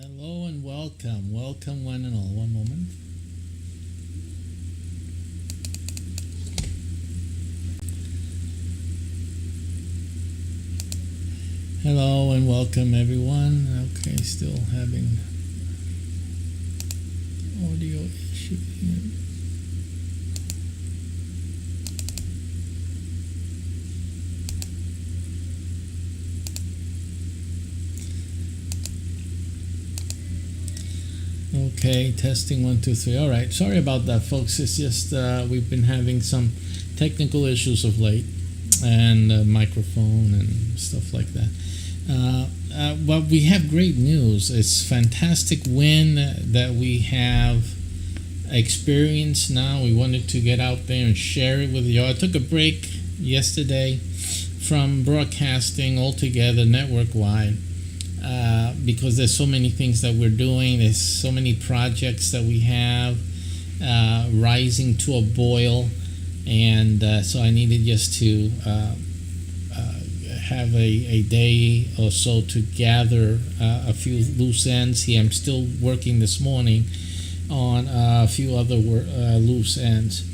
Hello and welcome. Welcome, one and all. One moment. Hello and welcome, everyone. Okay, still having audio issue here. Okay, testing 1, 2, 3. All right, sorry about that, folks. It's just we've been having some technical issues of late, and microphone and stuff like that. But we have great news. It's fantastic win that we have experienced now. We wanted to get out there and share it with you. I took a break yesterday from broadcasting altogether network-wide. Because there's so many things that we're doing, there's so many projects that we have rising to a boil, and so I needed just to have a day or so to gather a few loose ends here. I'm still working this morning on a few other loose ends.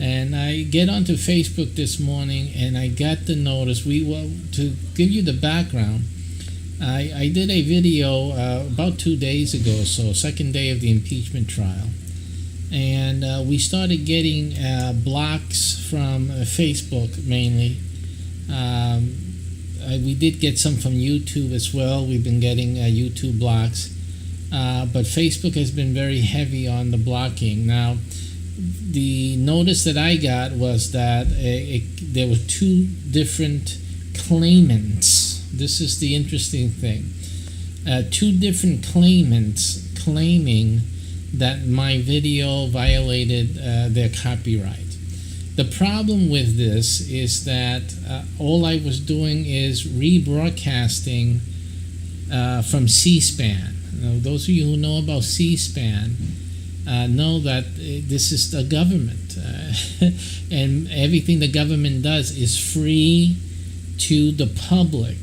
And I get onto Facebook this morning, and I got the notice. To give you the background, I did a video about 2 days ago, so second day of the impeachment trial, and we started getting blocks from Facebook mainly. We did get some from YouTube as well. We've been getting YouTube blocks, but Facebook has been very heavy on the blocking. Now, the notice that I got was that there were two different claimants. This is the interesting thing. Two different claimants claiming that my video violated their copyright. The problem with this is that all I was doing is rebroadcasting from C-SPAN. Now, those of you who know about C-SPAN know that this is the government, and everything the government does is free to the public,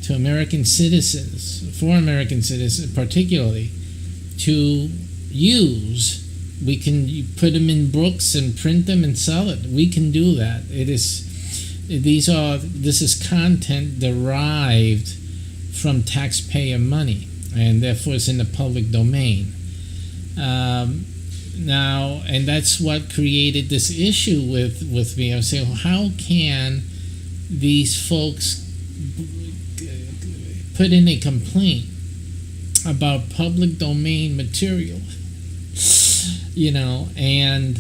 to American citizens, for American citizens particularly, to use. We can put them in books and print them and sell it. We can do that. This is content derived from taxpayer money, and therefore it's in the public domain. Now, and that's what created this issue with me. I was saying, well, how can these folks put in a complaint about public domain material, and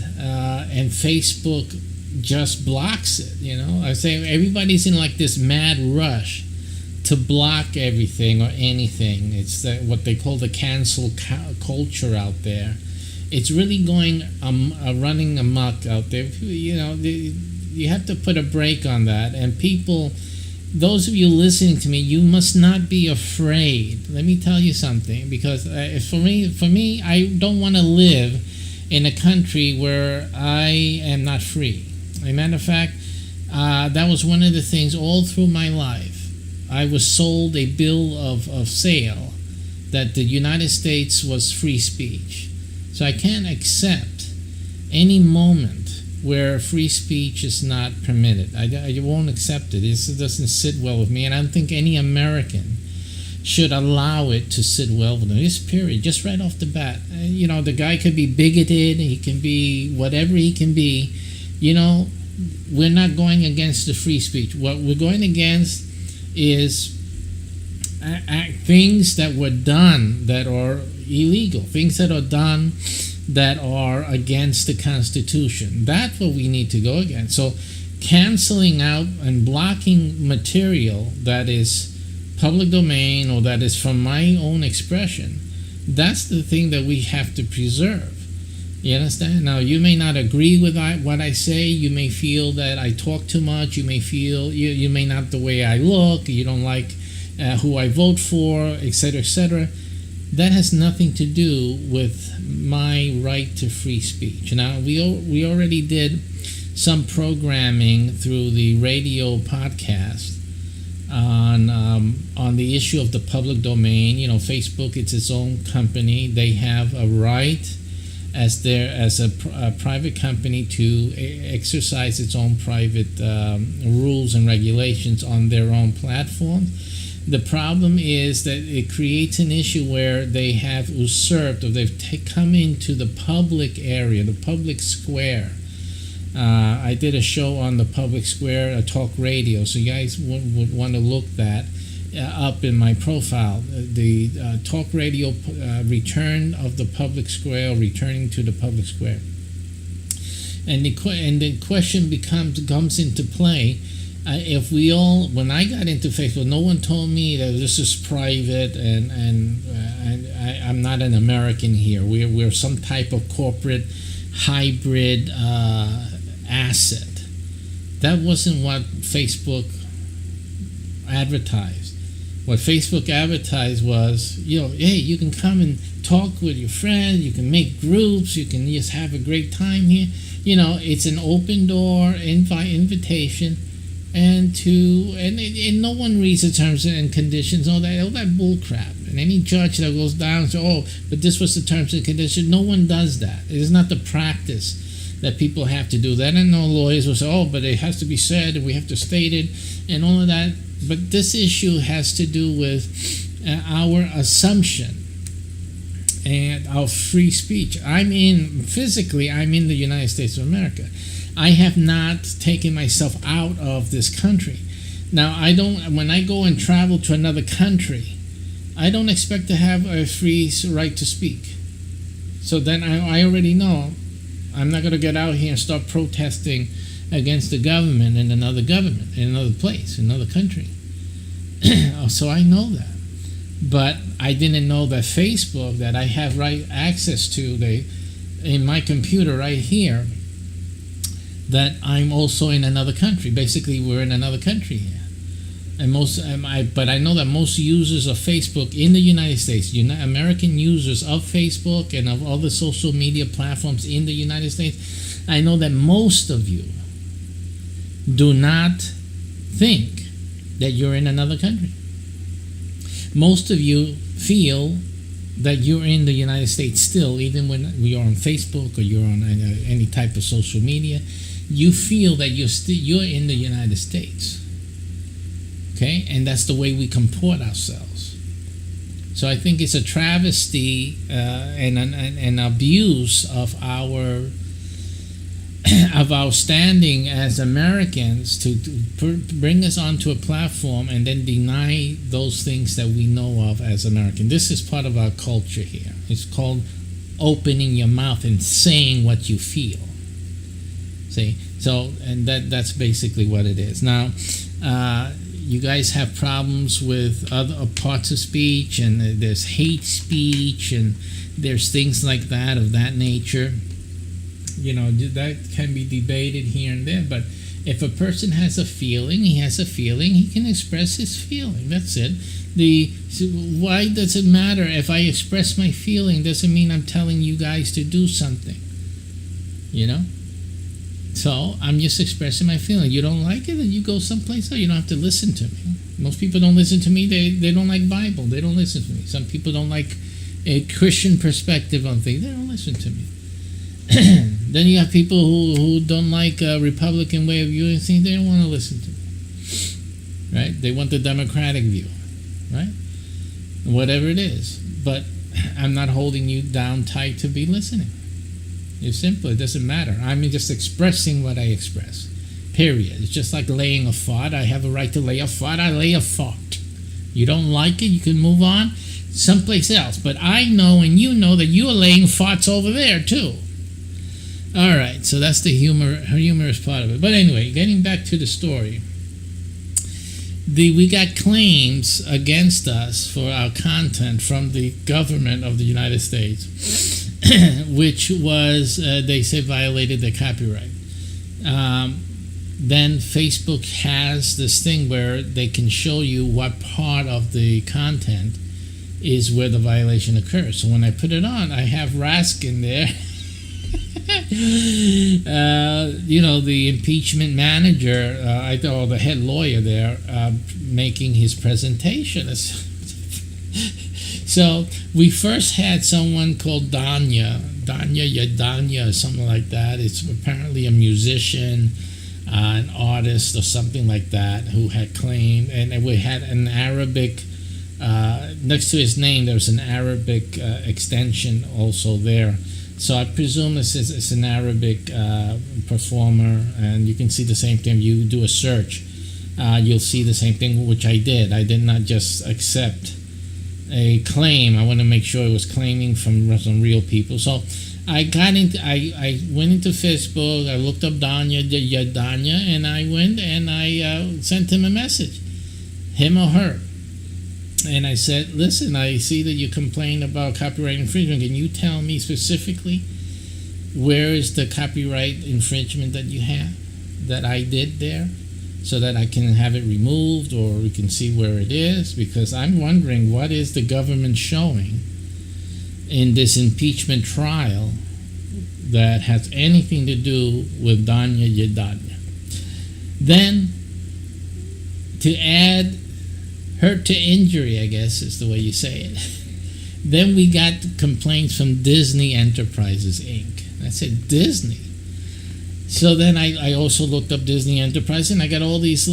Facebook just blocks it. I say everybody's in like this mad rush to block everything or anything. It's what they call the cancel culture out there. It's really going running amok out there. You have to put a break on that, and people. Those of you listening to me, you must not be afraid. Let me tell you something, because for me, I don't want to live in a country where I am not free. As a matter of fact, that was one of the things all through my life. I was sold a bill of sale that the United States was free speech. So I can't accept any moment where free speech is not permitted. I won't accept it. This doesn't sit well with me, and I don't think any American should allow it to sit well with them. This period, just right off the bat. The guy could be bigoted, he can be whatever he can be. We're not going against the free speech. What we're going against is things that were done that are illegal, things that are done that are against the Constitution. That's what we need to go against. So canceling out and blocking material that is public domain or that is from my own expression, that's the thing that we have to preserve. You understand? Now, you may not agree with what I say. You may feel that I talk too much. You may feel, you may not the way I look. You don't like who I vote for, etc., etc. That has nothing to do with my right to free speech. Now, we already did some programming through the radio podcast on the issue of the public domain. You know, Facebook, it's its own company. They have a right as a private company to exercise its own private rules and regulations on their own platform. The problem is that it creates an issue where they have usurped, or they've come into the public area, the public square. I did a show on the public square, a talk radio, so you guys would want to look that up in my profile. The talk radio return of the public square, returning to the public square. And the question comes into play. If we all, when I got into Facebook, no one told me that this is private and I'm not an American here. We're some type of corporate hybrid asset. That wasn't what Facebook advertised. What Facebook advertised was, hey, you can come and talk with your friends, you can make groups, you can just have a great time here. It's an open door invitation. And no one reads the terms and conditions, all that bull crap. And any judge that goes down and says, but this was the terms and conditions, no one does that. It is not the practice that people have to do that. And no lawyers will say, but it has to be said and we have to state it and all of that. But this issue has to do with our assumption and our free speech. I'm in the United States of America. I have not taken myself out of this country. Now, when I go and travel to another country, I don't expect to have a free right to speak. So then I already know I'm not going to get out here and start protesting against the government in another place, another country. So I know that. But I didn't know that Facebook, that I have access to in my computer right here, that I'm also in another country. Basically, we're in another country here. But I know that most users of Facebook in the United States, American users of Facebook and of other social media platforms in the United States, I know that most of you do not think that you're in another country. Most of you feel that you're in the United States still, even when you're on Facebook or you're on any type of social media. You feel that you're in the United States. Okay? And that's the way we comport ourselves. So I think it's a travesty and an abuse of our standing as Americans to bring us onto a platform and then deny those things that we know of as American. This is part of our culture here. It's called opening your mouth and saying what you feel. See? So, and that's basically what it is. Now, you guys have problems with other parts of speech, and there's hate speech, and there's things like that of that nature. That can be debated here and there, but if a person has a feeling, he can express his feeling. That's it. Why does it matter if I express my feeling? Doesn't mean I'm telling you guys to do something. So I'm just expressing my feeling. You don't like it, then you go someplace else. You don't have to listen to me. Most people don't listen to me. They don't like Bible. They don't listen to me. Some people don't like a Christian perspective on things. They don't listen to me. Then you have people who don't like a Republican way of viewing things. They don't want to listen to me. Right? They want the Democratic view. Right? Whatever it is. But I'm not holding you down tight to be listening. It's simple. It doesn't matter. I'm just expressing what I express. Period. It's just like laying a fart. I have a right to lay a fart. I lay a fart. You don't like it, you can move on someplace else. But I know and you know that you are laying farts over there too. All right, so that's the humorous part of it. But anyway, getting back to the story. We got claims against us for our content from the government of the United States, which was, they say, violated their copyright. Then Facebook has this thing where they can show you what part of the content is where the violation occurs. So when I put it on, I have Rask in there. The impeachment manager, or the head lawyer there, making his presentation. So we first had someone called Danya Yadanya, or something like that. It's apparently a musician, an artist, or something like that, who had claimed, and we had an Arabic. Next to his name, there was an Arabic extension also there. So I presume it's an Arabic performer, and you can see the same thing. You do a search, you'll see the same thing, which I did. I did not just accept a claim. I want to make sure it was claiming from some real people. So I went into Facebook. I looked up Danya, and I went and I sent him a message, him or her. And I said, listen, I see that you complain about copyright infringement. Can you tell me specifically where is the copyright infringement that you have, that I did there, so that I can have it removed, or we can see where it is? Because I'm wondering, what is the government showing in this impeachment trial that has anything to do with Danya Yadanya? Then, to add hurt to injury, I guess is the way you say it, then we got complaints from Disney Enterprises, Inc. I said, Disney? So then I also looked up Disney Enterprise, and I got all these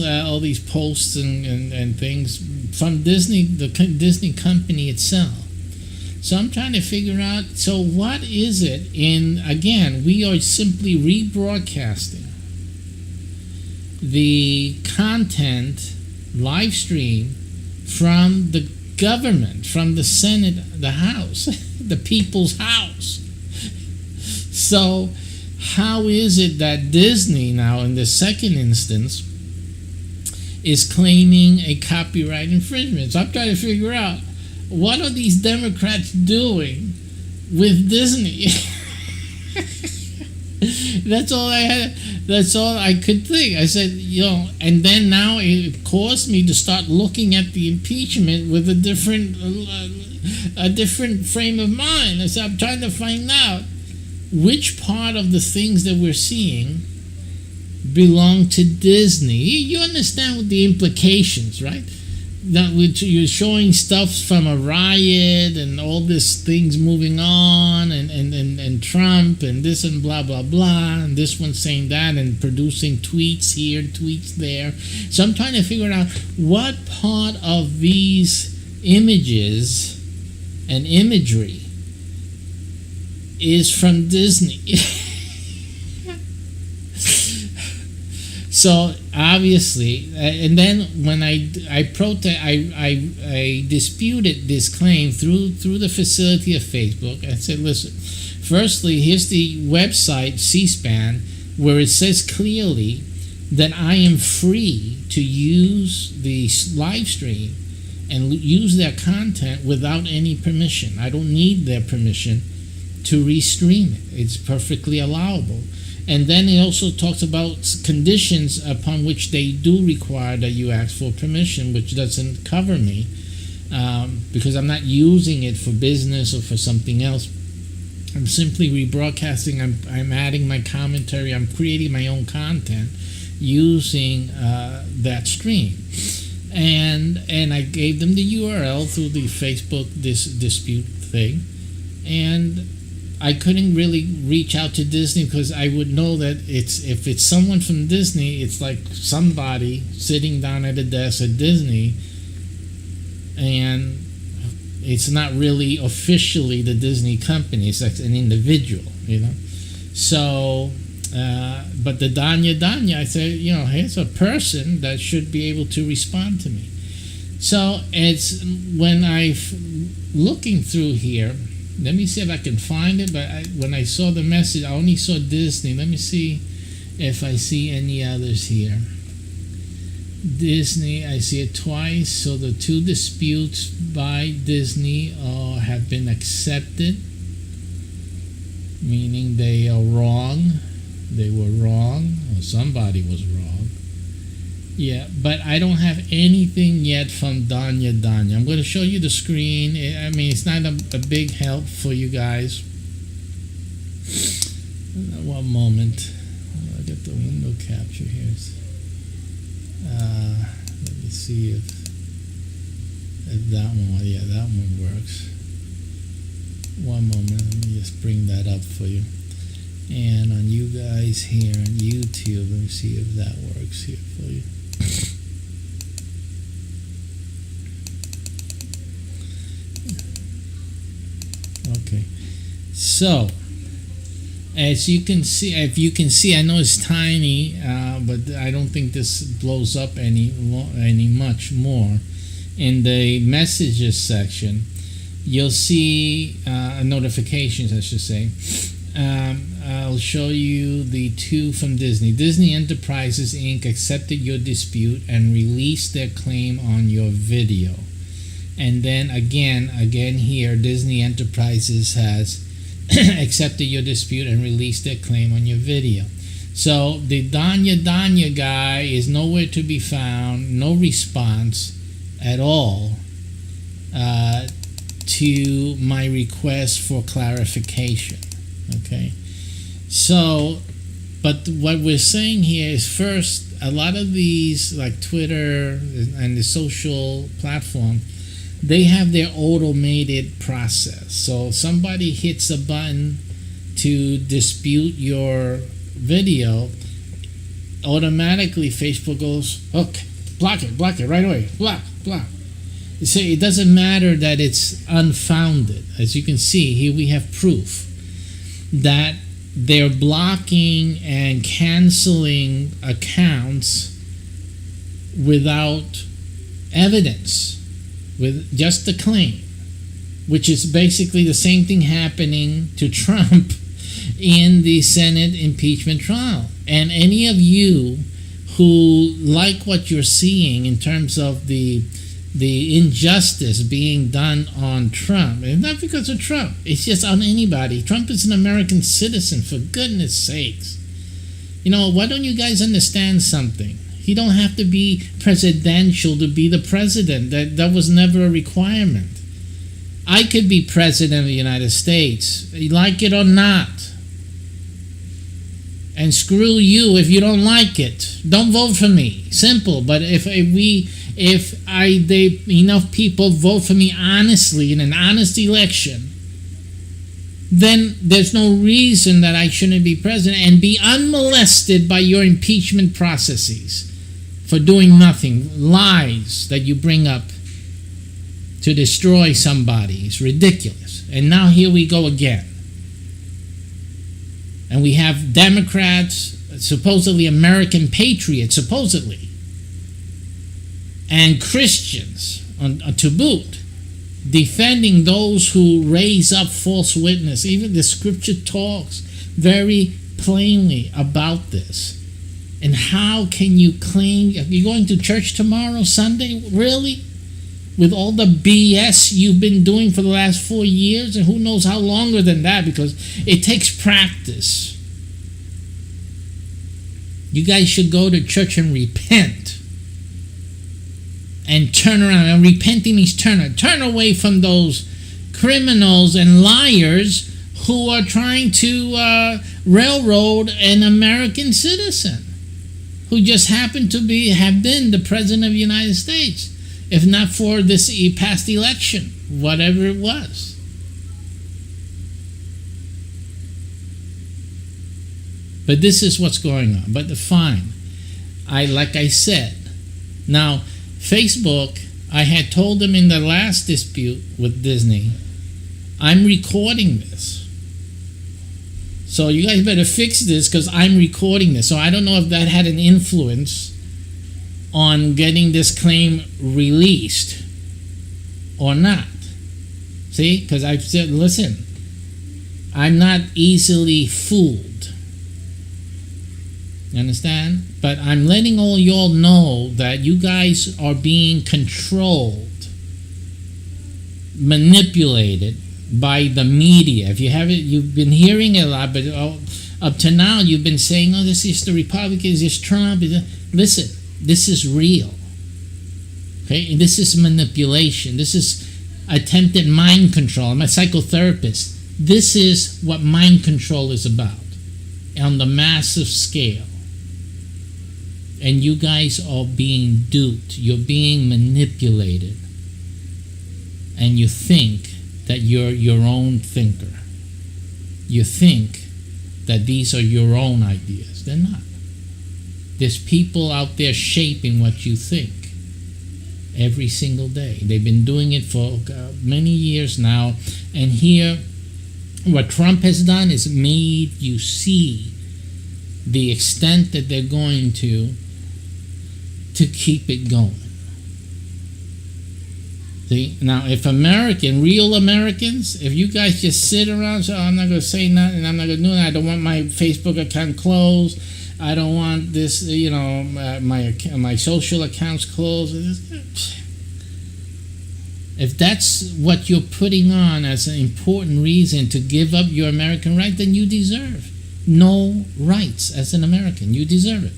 posts and things from Disney, the Disney company itself. So I'm trying to figure out, so what is it again, we are simply rebroadcasting the content live stream from the government, from the Senate, the House, the people's house. So how is it that Disney now, in the second instance, is claiming a copyright infringement? So I'm trying to figure out, what are these Democrats doing with Disney? That's all I had. That's all I could think. I said, and then now it caused me to start looking at the impeachment with a different frame of mind. I said, I'm trying to find out which part of the things that we're seeing belong to Disney. You understand what the implications, right? That you're showing stuff from a riot and all these things moving on, and Trump and this and blah blah blah, and this one saying that, and producing tweets here, tweets there. So I'm trying to figure out what part of these images and imagery is from Disney. So obviously, and then when I disputed this claim through the facility of Facebook. I said, listen, firstly, here's the website C-SPAN, where it says clearly that I am free to use the live stream and use their content without any permission. I don't need their permission to restream it. It's perfectly allowable. And then it also talks about conditions upon which they do require that you ask for permission, which doesn't cover me, because I'm not using it for business or for something else. I'm simply rebroadcasting. I'm adding my commentary. I'm creating my own content using that stream. And I gave them the URL through the Facebook dispute thing. And I couldn't really reach out to Disney, because I would know that if it's someone from Disney, it's like somebody sitting down at a desk at Disney, and it's not really officially the Disney company. It's like an individual, So, but the Danya, I said, here's a person that should be able to respond to me. So it's when looking through here. Let me see if I can find it, but when I saw the message, I only saw Disney. Let me see if I see any others here. Disney, I see it twice. So the two disputes by Disney have been accepted, meaning they are wrong. They were wrong, or somebody was wrong. Yeah, but I don't have anything yet from Danya. I'm going to show you the screen. I mean, it's not a big help for you guys. One moment. I get the window capture here. Let me see if that one. Yeah, that one works. One moment. Let me just bring that up for you. And on you guys here on YouTube, let me see if that works here for you. Okay. So, as you can see, if you can see, I know it's tiny, but I don't think this blows up any much more. In the messages section, you'll see notifications, I should say. I'll show you the two from Disney. Disney Enterprises Inc. accepted your dispute and released their claim on your video. And then again here, Disney Enterprises has accepted your dispute and released their claim on your video. So the Danya guy is nowhere to be found, no response at all to my request for clarification. Okay, so, but what we're saying here is, first, a lot of these, like Twitter and the social platform, they have their automated process. So somebody hits a button to dispute your video, automatically Facebook goes, okay, block it right away, block. So it doesn't matter that it's unfounded. As you can see, here we have proof that they're blocking and canceling accounts without evidence, with just the claim, which is basically the same thing happening to Trump in the Senate impeachment trial. And any of you who like what you're seeing in terms of the injustice being done on Trump, and not because of Trump, it's just on anybody. Trump is an American citizen, for goodness sakes. You know, why don't you guys understand something? He don't have to be presidential to be the president. That was never a requirement. I could be president of the United States, like it or not. And screw you if you don't like it. Don't vote for me. Simple. But if enough people vote for me honestly in an honest election, then there's no reason that I shouldn't be president and be unmolested by your impeachment processes for doing nothing. Lies that you bring up to destroy somebody is ridiculous. And now here we go again. And we have Democrats, supposedly American patriots, supposedly, and Christians to boot, defending those who raise up false witness. Even the scripture talks very plainly about this. And how can you claim, are you going to church tomorrow, Sunday? Really? With all the BS you've been doing for the last 4 years, and who knows how longer than that, because it takes practice. You guys should go to church and repent. And turn around. And repenting means turn away from those criminals and liars who are trying to railroad an American citizen who just happened to have been the president of the United States, if not for this past election, whatever it was. But this is what's going on. But fine. Like I said, now Facebook, I had told them in the last dispute with Disney, I'm recording this. So you guys better fix this because I'm recording this. So I don't know if that had an influence on getting this claim released or not. See? Because I've said, listen, I'm not easily fooled. You understand? But I'm letting all y'all know that you guys are being controlled, manipulated by the media. If you haven't, you've been hearing it a lot, but up to now you've been saying, oh, this is the Republicans, this is Trump. Listen, this is real. Okay? And this is manipulation. This is attempted mind control. I'm a psychotherapist. This is what mind control is about. on the massive scale. And you guys are being duped. You're being manipulated. And you think that you're your own thinker. You think that these are your own ideas. They're not. There's people out there shaping what you think every single day. They've been doing it for many years now. And here, what Trump has done is made you see the extent that they're going to keep it going. See? Now, if real Americans, if you guys just sit around and say, oh, I'm not going to say nothing, I'm not going to do that, I don't want my Facebook account closed, I don't want this, my social accounts closed. If that's what you're putting on as an important reason to give up your American right, then you deserve no rights as an American. You deserve it.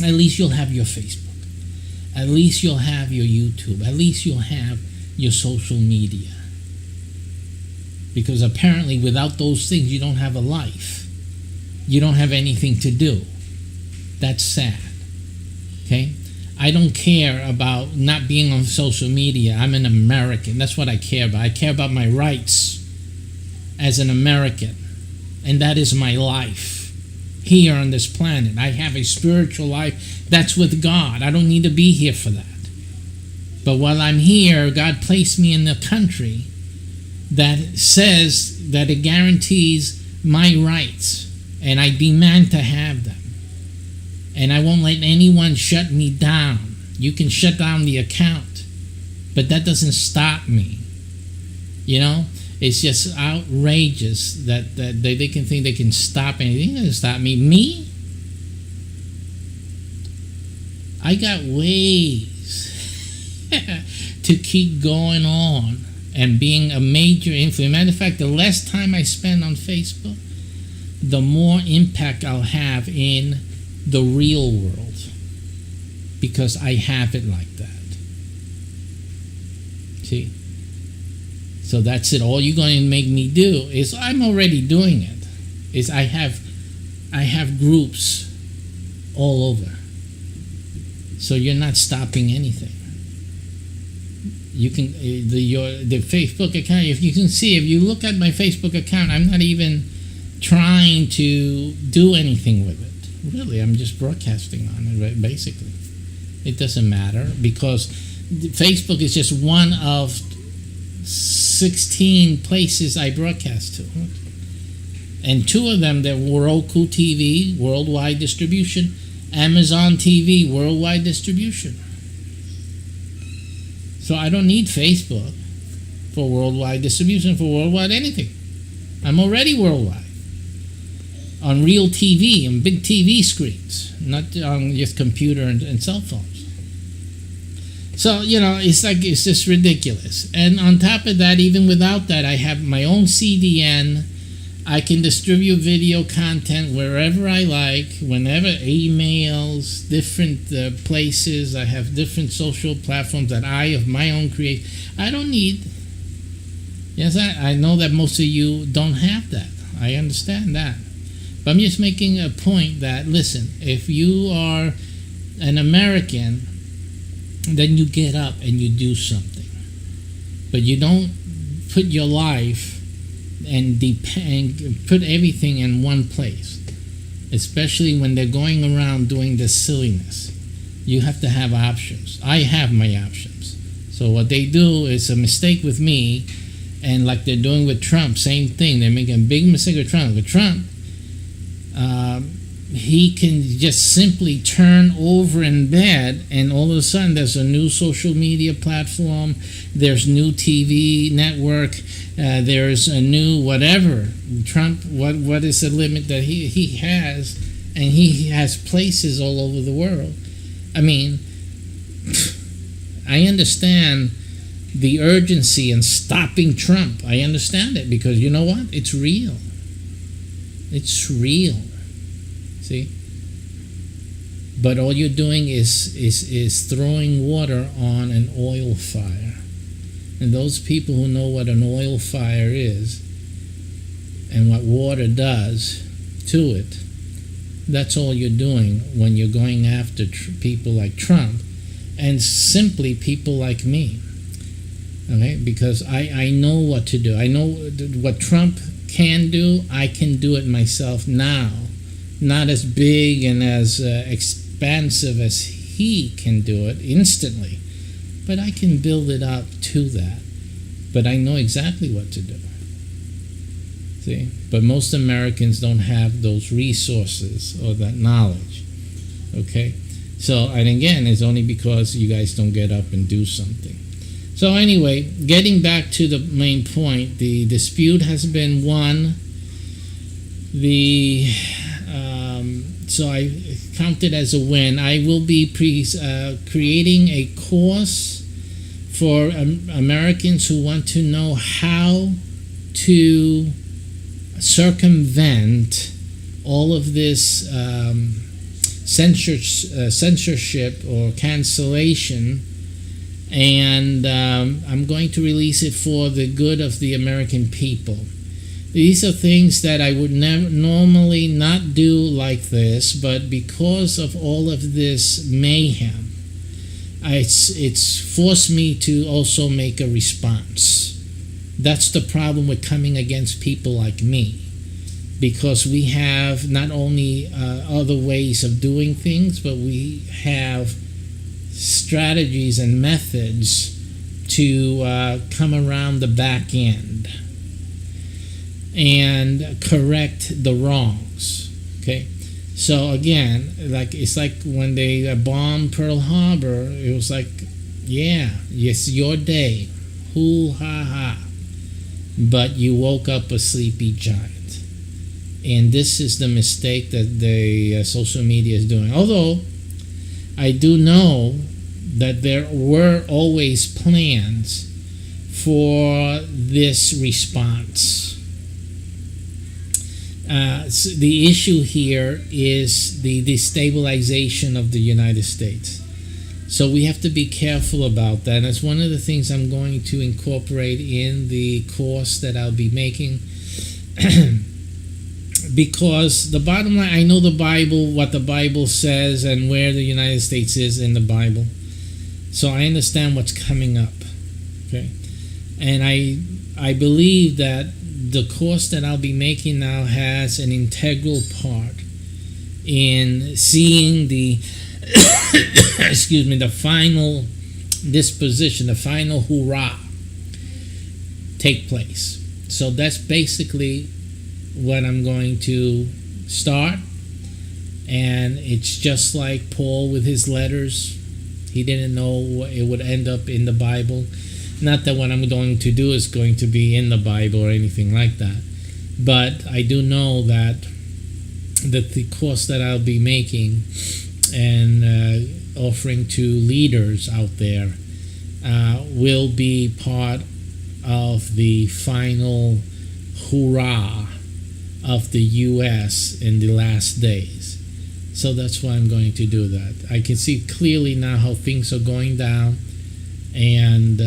At least you'll have your Facebook. At least you'll have your YouTube. At least you'll have your social media. Because apparently without those things, you don't have a life. You don't have anything to do. That's sad. Okay? I don't care about not being on social media. I'm an American. That's what I care about. I care about my rights as an American. And that is my life here on this planet. I have a spiritual life. That's with God. I don't need to be here for that. But while I'm here, God placed me in a country that says that it guarantees my rights. And I demand to have them. And I won't let anyone shut me down. You can shut down the account, but that doesn't stop me. You know, it's just outrageous that they can think they can stop anything. They can stop me. Me? I got ways to keep going on and being a major influence. Matter of fact, the less time I spend on Facebook, the more impact I'll have in the real world, because I have it like that. See? So that's it. All you're going to make me do is, I'm already doing it, is I have groups all over. So you're not stopping anything. You can the Facebook account, if you can see, if you look at my Facebook account, I'm not even trying to do anything with it. Really, I'm just broadcasting on it, basically. It doesn't matter, because Facebook is just one of 16 places I broadcast to. And 2 of them, they're Roku TV, worldwide distribution, Amazon TV, worldwide distribution. So I don't need Facebook for worldwide distribution, for worldwide anything. I'm already worldwide. On real TV, and big TV screens, not on just computer and cell phones. So, it's just ridiculous. And on top of that, even without that, I have my own CDN. I can distribute video content wherever I like, whenever, emails, different places. I have different social platforms that I, of my own, create. I don't need. Yes, I know that most of you don't have that. I understand that. But I'm just making a point that, listen, if you are an American, then you get up and you do something. But you don't put your life and put everything in one place, especially when they're going around doing this silliness. You have to have options. I have my options. So what they do is a mistake with me, and like they're doing with Trump, same thing. They're making a big mistake with Trump. With Trump, he can just simply turn over in bed, and all of a sudden there's a new social media platform, there's new TV network, there's a new whatever. Trump, what is the limit that he has? And he has places all over the world. I mean, I understand the urgency in stopping Trump. I understand it, because you know what? It's real. It's real. See? But all you're doing is throwing water on an oil fire. And those people who know what an oil fire is and what water does, to it. That's all you're doing when you're going after people like Trump and simply people like me. Okay, because I know what to do. I know what Trump can do. I can do it myself now. Not as big and as expansive as he can do it instantly, but I can build it up to that. But I know exactly what to do. See? But most Americans don't have those resources or that knowledge. Okay? So, and again, it's only because you guys don't get up and do something. So anyway, getting back to the main point, the dispute has been won. So I count it as a win. I will be creating a course for Americans who want to know how to circumvent all of this censorship or cancellation. And I'm going to release it for the good of the American people. These are things that I would normally not do like this, but because of all of this mayhem, it's forced me to also make a response. That's the problem with coming against people like me, because we have not only other ways of doing things, but we have strategies and methods to come around the back end and correct the wrongs. Okay, so again, it's like when they bombed Pearl Harbor. It was like, yeah, it's your day, hoo ha ha, but you woke up a sleepy giant. And this is the mistake that the social media is doing. Although I do know that there were always plans for this response. So the issue here is the destabilization of the United States. So we have to be careful about that. That's one of the things I'm going to incorporate in the course that I'll be making. Because the bottom line, I know the Bible, what the Bible says, and where the United States is in the Bible. So I understand what's coming up. Okay, and I believe that the course that I'll be making now has an integral part in seeing the excuse me, the final disposition, the final hoorah take place. So that's basically what I'm going to start. And it's just like Paul with his letters. He didn't know it would end up in the Bible. Not that what I'm going to do is going to be in the Bible or anything like that. But I do know that the course that I'll be making and offering to leaders out there will be part of the final hoorah of the U.S. in the last days. So that's why I'm going to do that. I can see clearly now how things are going down, and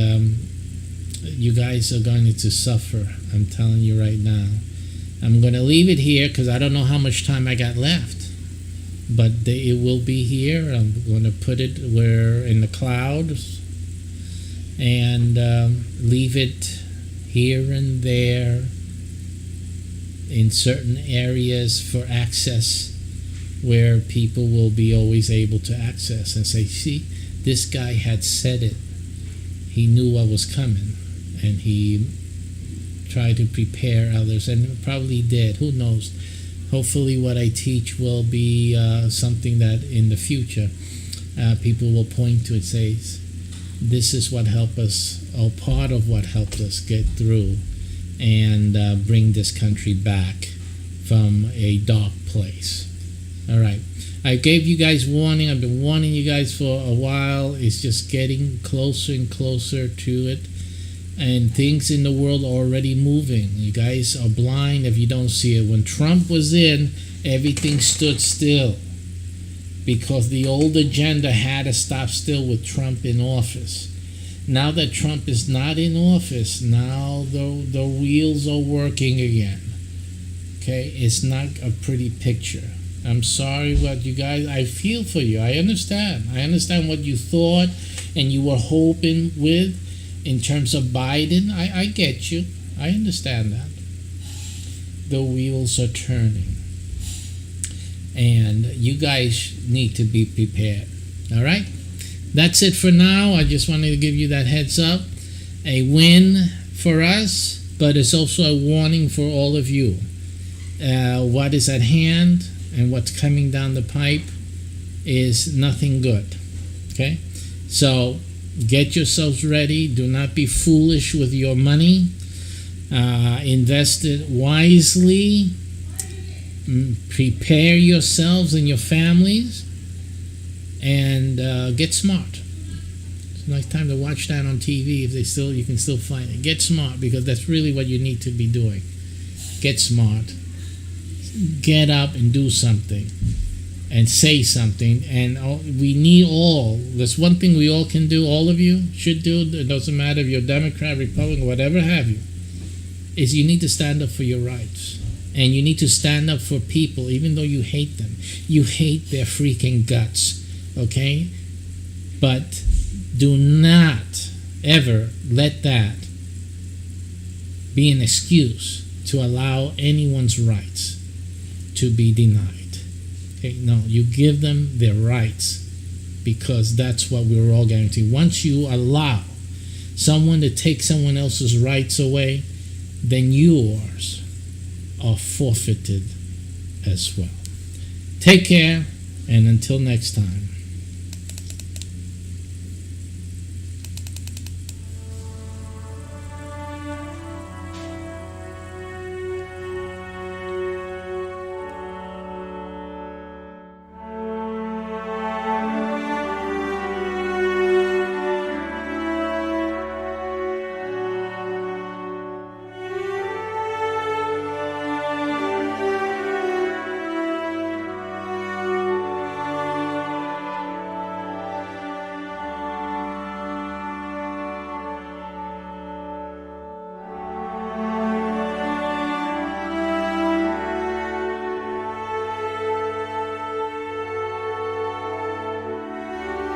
you guys are going to suffer. I'm telling you right now. I'm going to leave it here because I don't know how much time I got left, but it will be here. I'm going to put it where in the clouds and leave it here and there in certain areas for access, where people will be always able to access and say, see, this guy had said it. He knew what was coming, and he tried to prepare others, and probably did. Who knows? Hopefully what I teach will be something that in the future people will point to and say, this is what helped us, or part of what helped us get through and bring this country back from a dark place. All right. I gave you guys warning. I've been warning you guys for a while. It's just getting closer and closer to it. And things in the world are already moving. You guys are blind if you don't see it. When Trump was in, everything stood still, because the old agenda had to stop still with Trump in office. Now that Trump is not in office, now the wheels are working again. Okay, it's not a pretty picture. I'm sorry what you guys, I feel for you. I understand. I understand what you thought and you were hoping with in terms of Biden. I get you. I understand that. The wheels are turning. And you guys need to be prepared. All right? That's it for now. I just wanted to give you that heads up. A win for us, but it's also a warning for all of you. What is at hand and what's coming down the pipe is nothing good. Okay? So get yourselves ready. Do not be foolish with your money. Invest it wisely. Prepare yourselves and your families, and get smart. It's a nice time to watch that on TV if you can still find it. Get smart, because that's really what you need to be doing. Get smart. Get up and do something, and say something. And we need all. There's one thing we all can do. All of you should do. It doesn't matter if you're Democrat, Republican, whatever have you. Is you need to stand up for your rights. And you need to stand up for people, even though you hate them. You hate their freaking guts, okay? But do not ever let that be an excuse to allow anyone's rights to be denied. Okay? No, you give them their rights, because that's what we're all guaranteed. Once you allow someone to take someone else's rights away, then yours are forfeited as well. Take care, and until next time.